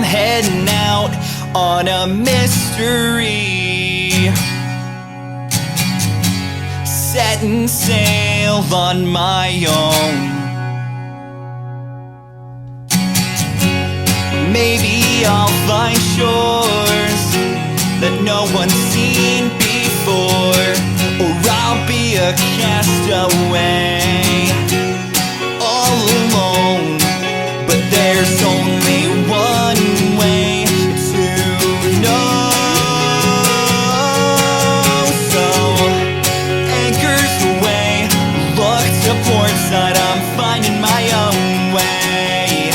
I'm heading out on a mystery, setting sail on my own. Maybe I'll find shores that no one's seen before, or I'll be a castaway, all alone. But there's only one way to know. So, anchors away, look to port side, I'm finding my own way.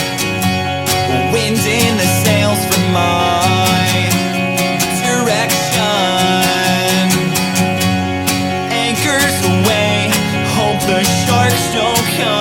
Wind in the sails from my direction. Anchors away, hope the sharks don't come.